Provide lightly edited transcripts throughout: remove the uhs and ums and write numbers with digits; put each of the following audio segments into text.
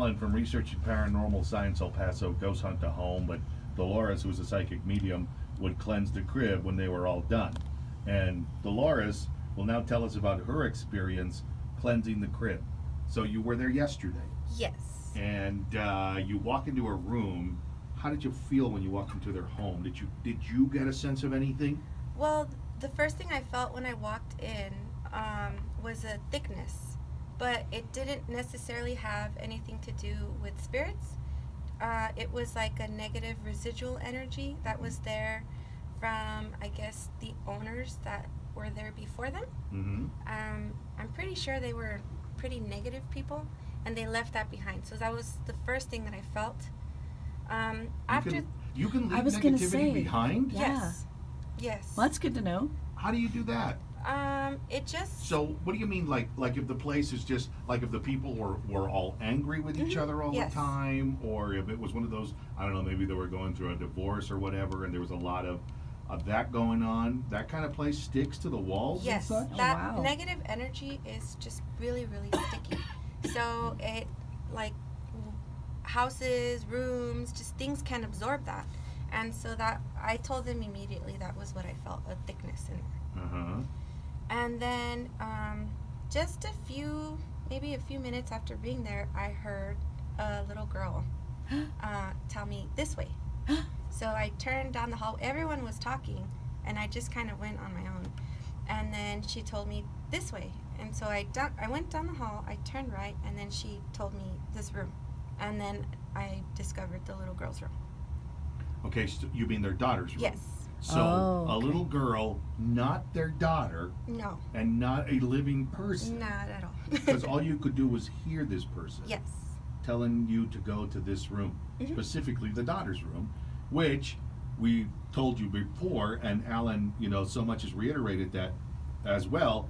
Alan from Research in Paranormal Science El Paso ghost hunt a home, but Dolores, who was a psychic medium, would cleanse the crib when they were all done. And Dolores will now tell us about her experience cleansing the crib. So you were there yesterday. Yes. And you walk into a room. How did you feel when you walked into their home? Did you get a sense of anything? Well, the first thing I felt when I walked in was a thickness, but it didn't necessarily have anything to do with spirits. It was like a negative residual energy that was there from, I guess, the owners that were there before them. Mm-hmm. I'm pretty sure they were pretty negative people, and they left that behind. So that was the first thing that I felt. You can leave I was gonna negativity say, behind? Yeah. Yes. Well, that's good to know. How do you do that? It just... So what do you mean, like if the place is just, like if the people were all angry with each other all the time, or if it was one of those, I don't know, maybe they were going through a divorce or whatever, and there was a lot of that going on, that kind of place sticks to the walls and such? That negative energy is just really, really sticky. So it, like, houses, rooms, just things can absorb that. And so that, I told them immediately that was what I felt, a thickness in there. Uh-huh. And then just maybe a few minutes after being there, I heard a little girl tell me, "This way." So I turned down the hall. Everyone was talking, and I just kind of went on my own. And then she told me, "This way." And so I went down the hall, I turned right, and then she told me this room. And then I discovered the little girl's room. Okay, so you mean their daughter's room? Yes. So a little girl, not their daughter. No. And not a living person. Not at all. Because all you could do was hear this person. Yes. Telling you to go to this room, specifically the daughter's room, which we told you before, and Alan, so much has reiterated that as well.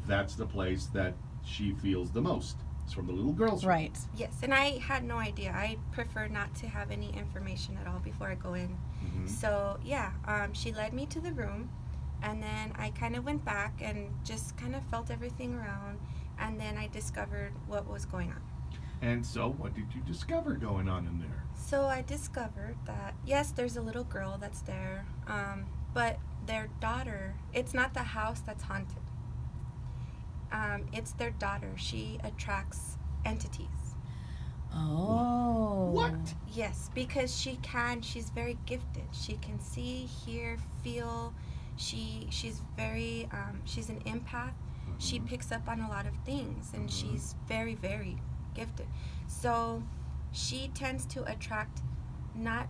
That's the place that she feels the most. It's from the little girl's room. Right. Yes, and I had no idea. I prefer not to have any information at all before I go in. Mm-hmm. So, yeah, she led me to the room, and then I kind of went back and just kind of felt everything around, and then I discovered what was going on. And so, what did you discover going on in there? So I discovered that, yes, there's a little girl that's there, but their daughter, it's not the house that's haunted. It's their daughter. She attracts entities. Oh. What? Yes, because she's very gifted. She can see, hear, feel. She's very, she's an empath. She picks up on a lot of things, and she's very, very gifted. So she tends to attract not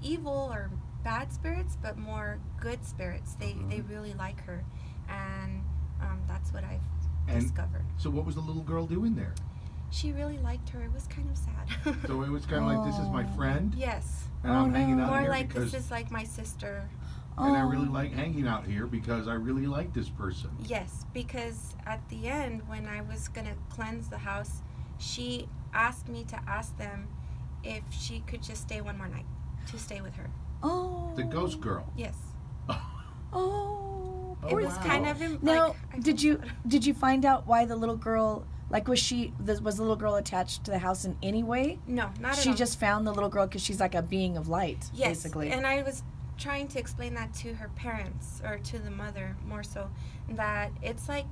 evil or bad spirits, but more good spirits. They really like her, and that's what I've discovered. So what was the little girl doing there? She really liked her. It was kind of sad. So it was kind of like, this is my friend? Yes. And I'm hanging out More here like, because... this is like my sister. And I really like hanging out here because I really like this person. Yes, because at the end, when I was going to cleanse the house, she asked me to ask them if she could just stay one more night, to stay with her. Oh. The ghost girl? Yes. Oh. It was kind of... Now, did you find out why the little girl... Like, was the little girl attached to the house in any way? No, not at all. She just found the little girl because she's like a being of light, basically. Yes, and I was trying to explain that to her parents, or to the mother more so, that it's like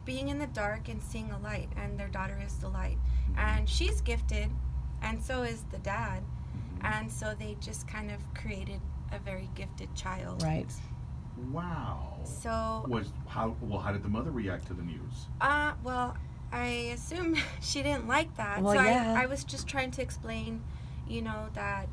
being in the dark and seeing a light, and their daughter is the light. And she's gifted, and so is the dad. And so they just kind of created a very gifted child. Right. Wow. So... How did the mother react to the news? Well... I assume she didn't like that. Well, so yeah. I was just trying to explain, that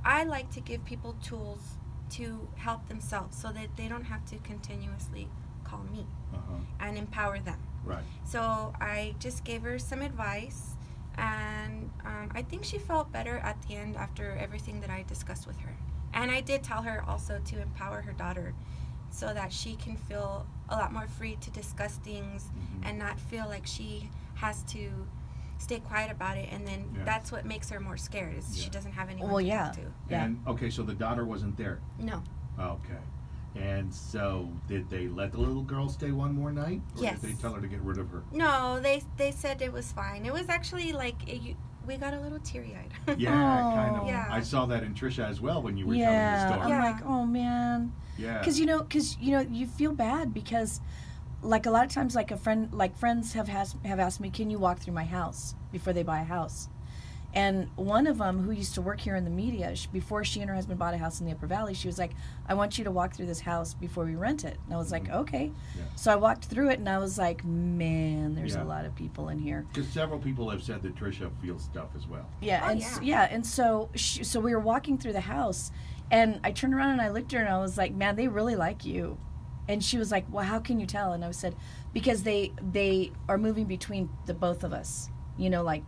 I like to give people tools to help themselves so that they don't have to continuously call me and empower them. Right. So I just gave her some advice, and I think she felt better at the end after everything that I discussed with her. And I did tell her also to empower her daughter so that she can feel a lot more free to discuss things and not feel like she has to stay quiet about it, and then that's what makes her more scared, is she doesn't have anyone to talk to. And, okay, so the daughter wasn't there? No. Okay. And so, did they let the little girl stay one more night? Or Yes. did they tell her to get rid of her? No, they said it was fine. It was actually like we got a little teary-eyed. Yeah, kind of. Yeah. I saw that in Tricia as well when you were telling Yeah, the I'm story. Yeah. like, oh man, Yeah. because you feel bad because, like a lot of times, like friends have asked me, can you walk through my house before they buy a house? And one of them, who used to work here in the media, before she and her husband bought a house in the Upper Valley, she was like, I want you to walk through this house before we rent it. And I was like, okay. Yeah. So I walked through it, and I was like, man, there's Yeah. a lot of people in here. Because several people have said that Tricia feels stuff as well. Yeah, Oh, and yeah. and so so we were walking through the house, and I turned around and I looked at her and I was like, man, they really like you. And she was like, well, how can you tell? And I said, because they are moving between the both of us. You know, like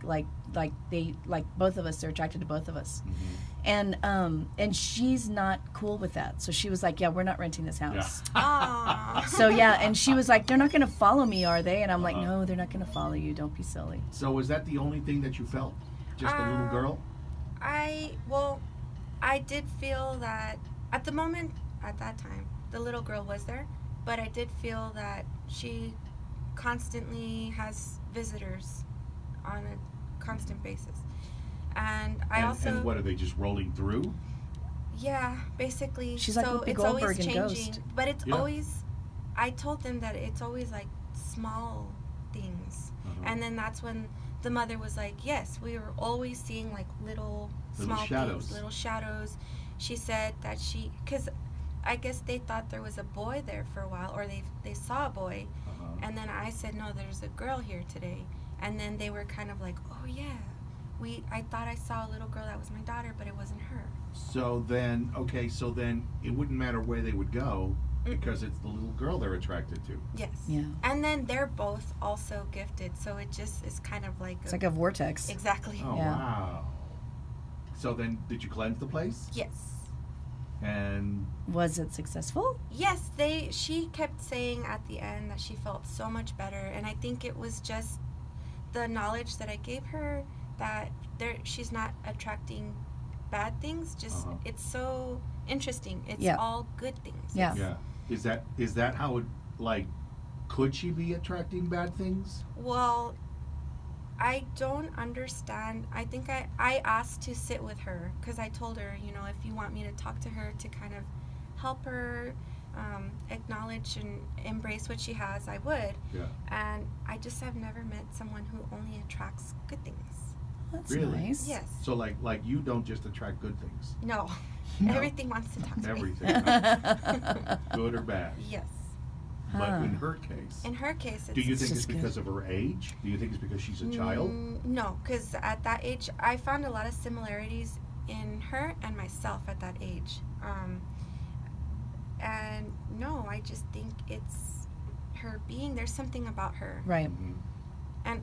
both of us, they're attracted to both of us. Mm-hmm. And she's not cool with that. So she was like, yeah, we're not renting this house. Aw. So yeah, and she was like, they're not going to follow me, are they? And I'm like, Uh-huh. no, they're not going to follow you. Don't be silly. So, was that the only thing that you felt? Just a little girl? I did feel that at the moment, at that time, the little girl was there, but I did feel that she constantly has visitors on a constant basis. And I also... And what, are they just rolling through? Yeah, basically. She's like so Whoopi it's Goldberg always in changing. Ghost. But it's Yeah. always... I told them that it's always like small things. Uh-huh. And then that's when the mother was like, yes, we were always seeing like little small shadows. things, little shadows. She said that because I guess they thought there was a boy there for a while, or they saw a boy. Uh-huh. And then I said, no, there's a girl here today. And then they were kind of like, oh yeah, I thought I saw a little girl that was my daughter, but it wasn't her. So then it wouldn't matter where they would go because it's the little girl they're attracted to. Yes. Yeah. And then they're both also gifted, so it just is kind of like It's like a vortex. exactly. Oh, Yeah. wow. So then, did you cleanse the place? Yes. And Was it successful? Yes, she kept saying at the end that she felt so much better, and I think it was just the knowledge that I gave her that she's not attracting bad things, just Uh-huh. it's so interesting. It's Yeah. all good things. Yeah. yeah, is that how it, like, could she be attracting bad things? Well, I don't understand. I think I asked to sit with her because I told her, if you want me to talk to her to kind of help her acknowledge and embrace what she has, I would. Yeah. And I just have never met someone who only attracts good things. That's Really? nice. Yes. So like you don't just attract good things. No. No. Everything wants to talk to Everything. me. Good or bad. Yes. But Huh. in her case, In her case, it's... do you think just it's because of her age? Do you think it's because she's a child? No, because at that age, I found a lot of similarities in her and myself at that age. And no, I just think it's her being, there's something about her. Right. Mhm. And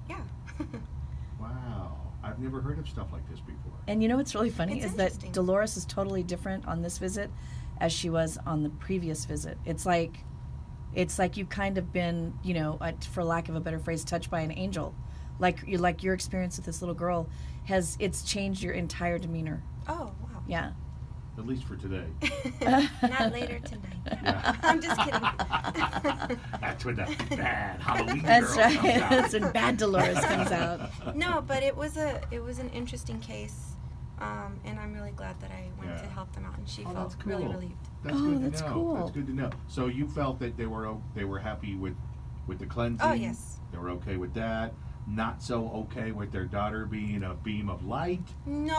yeah. Wow. I've never heard of stuff like this before. And you know what's really funny It's is that interesting. Dolores is totally different on this visit as she was on the previous visit. It's like you've kind of been, for lack of a better phrase, touched by an angel. Like your experience with this little girl it's changed your entire demeanor. Oh, wow. Yeah. At least for today. Not later tonight. Yeah. I'm just kidding. That's when the bad Halloween That's girl right. comes out. That's when bad Dolores comes out. No, but it was an interesting case, and I'm really glad that I went Yeah. to help them out, and she Oh, felt that's really cool. relieved. That's Oh, good that's to know. cool. That's good to know. So you felt that they were happy with the cleansing. Oh, yes. They were okay with that. Not so okay with their daughter being a beam of light. No,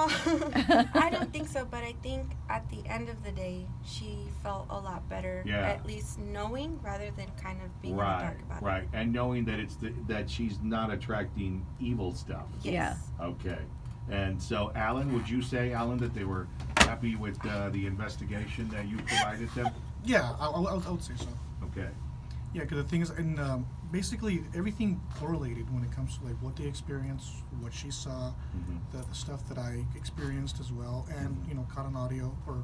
I don't think so, but I think at the end of the day, she felt a lot better, Yeah. at least knowing rather than kind of being in the Right, dark about right, and knowing that that she's not attracting evil stuff. it. Yes. Okay, and so Alan, would you say, Alan, that they were happy with the investigation that you provided them? Yeah, I would say so. Okay. Yeah, because the thing is, and basically everything correlated when it comes to like what they experienced, what she saw, Mhm. the stuff that I experienced as well, and caught on audio or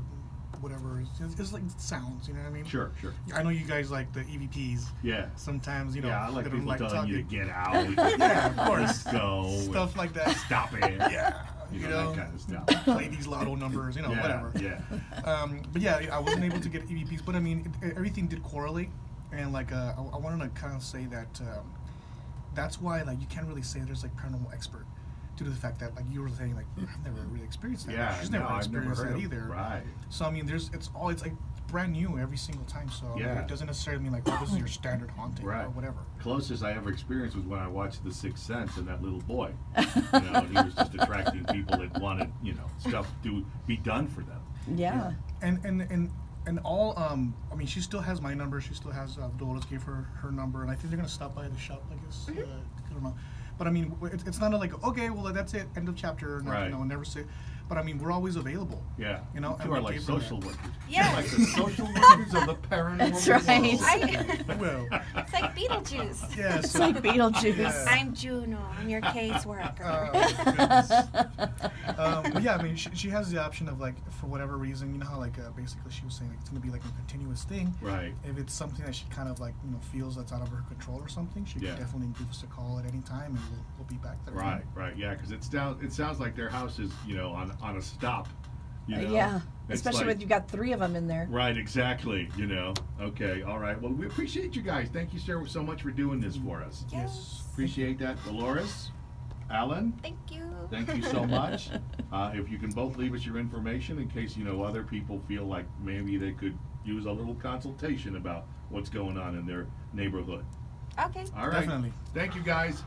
whatever. It's like sounds, you know what I mean? Sure. I know you guys like the EVPs. Yeah. Sometimes, Yeah, I like they don't people telling you to talking. get out. Yeah, of course. Let's go. Stuff like that. Stop it. Yeah, you know, that kind of stuff. Play these lotto numbers, Yeah, whatever. Yeah. But yeah, I wasn't able to get EVPs, but I mean, everything did correlate, and like I wanted to kind of say that that's why like you can't really say there's like paranormal expert due to the fact that like you were saying like I've never really experienced that. Yeah, She's no, never I've never experienced heard that of- either. Right. So I mean, it's like brand new every single time. So Yeah. it doesn't necessarily mean like oh this is your standard haunting Right. or whatever. Closest I ever experienced was when I watched The Sixth Sense and that little boy. You know, and he was just attracting people that wanted, you know, stuff to be done for them. Yeah. And all I mean she still has my number. She still has Dolores gave her number, and I think they're gonna stop by the shop. I guess I don't know. But I mean, it's not like okay, well that's it, end of chapter. And, Right. You know, never say. But I mean, we're always available. Yeah. You know, You and are we like gave her social that. workers. Yes. You're like the social workers of the paranormal That's right. world. Well, It's like Beetlejuice. yeah. It's So, like Beetlejuice. Yeah. I'm Juno. I'm your caseworker. but yeah, I mean, she has the option of like, for whatever reason, you know how like basically she was saying like, it's gonna be like a continuous thing. Right. If it's something that she kind of like feels that's out of her control or something, she Yeah. can definitely give us a call at any time, and we'll be back there. Right, right, yeah, because it sounds like their house is, you know, on a stop. You know? Yeah. It's Especially like- when you've got 3 of them in there. Right, exactly. You know. Okay, all right. Well, we appreciate you guys. Thank you, sir, so much for doing this for us. Yes. Appreciate that, Dolores, Alan. Thank you. Thank you so much. If you can both leave us your information in case, you know, other people feel like maybe they could use a little consultation about what's going on in their neighborhood. Okay. All right. Definitely. Thank you, guys.